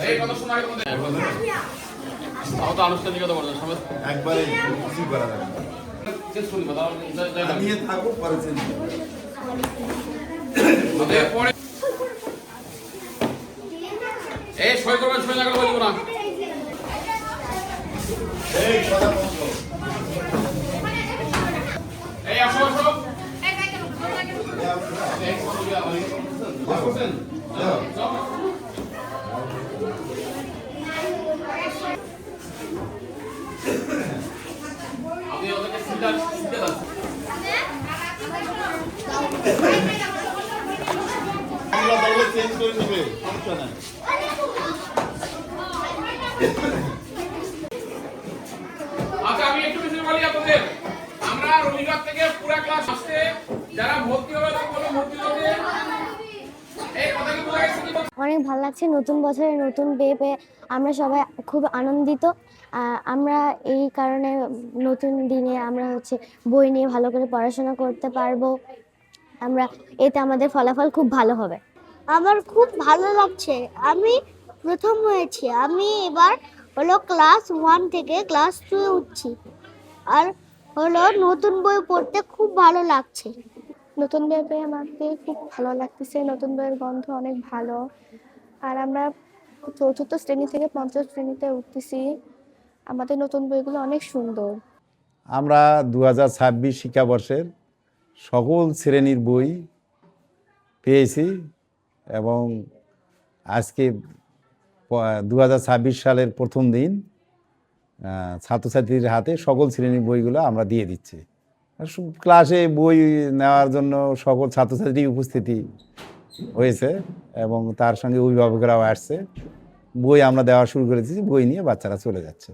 এই কথা শোনা এর মধ্যে তাও তো আনুষ্ঠানিকতা করতে সবাই একবারে কিছু করা যাবে না। চেঞ্জ করে দিবা নিয়ে থাকো পরে চেঞ্জ পরে এই সই করবেন সই না করে বলবো না এই কথা বলছো এই আসো আসো আপনি ওদেরকে সিটটা সিটটা দাও আমরা তাহলে চেঞ্জ করে নেবে সমস্যা নাই আচ্ছা আমি একটু কিছু বলি আপনাদের আমরা রবিবার থেকে পুরো ক্লাস আসছে যারা ভর্তি হবে তারা বলো ভর্তি হবে এই কথা কি বলা গেছে কি অনেক ভালো লাগছে নতুন বছরে নতুন ডে পেয়ে আমরা সবাই খুব আনন্দিত। আমরা এই কারণে নতুন দিনে আমরা বই নিয়ে ভালো করে পড়াশোনা করতে পারবো। আমরা এতে আমাদের ফলাফল খুব ভালো হবে। আমার খুব ভালো লাগছে, আমি প্রথম হয়েছি। আমি এবার ক্লাস 1 থেকে ক্লাস 2 এ উঠছি, আর নতুন বই পড়তে খুব ভালো লাগছে। নতুন বই পেয়ে আমাদের খুব ভালো লাগতেছে। নতুন বইয়ের গন্ধ অনেক ভালো। আর আমরা চতুর্থ শ্রেণী থেকে পঞ্চম শ্রেণীতে উঠতেছি। আমাদের নতুন বইগুলো অনেক সুন্দর। আমরা 2026 শিক্ষাবর্ষের সকল শ্রেণীর বই পেয়েছি এবং আজকে 2026 সালের প্রথম দিন ছাত্রছাত্রীদের হাতে সকল শ্রেণীর বইগুলো আমরা দিয়ে দিচ্ছি। ক্লাসে বই নেওয়ার জন্য সকল ছাত্রছাত্রী উপস্থিতি হয়েছে এবং তার সঙ্গে অভিভাবকরাও আসছে। বই আমরা দেওয়া শুরু করেছি, বই নিয়ে বাচ্চারা চলে যাচ্ছে।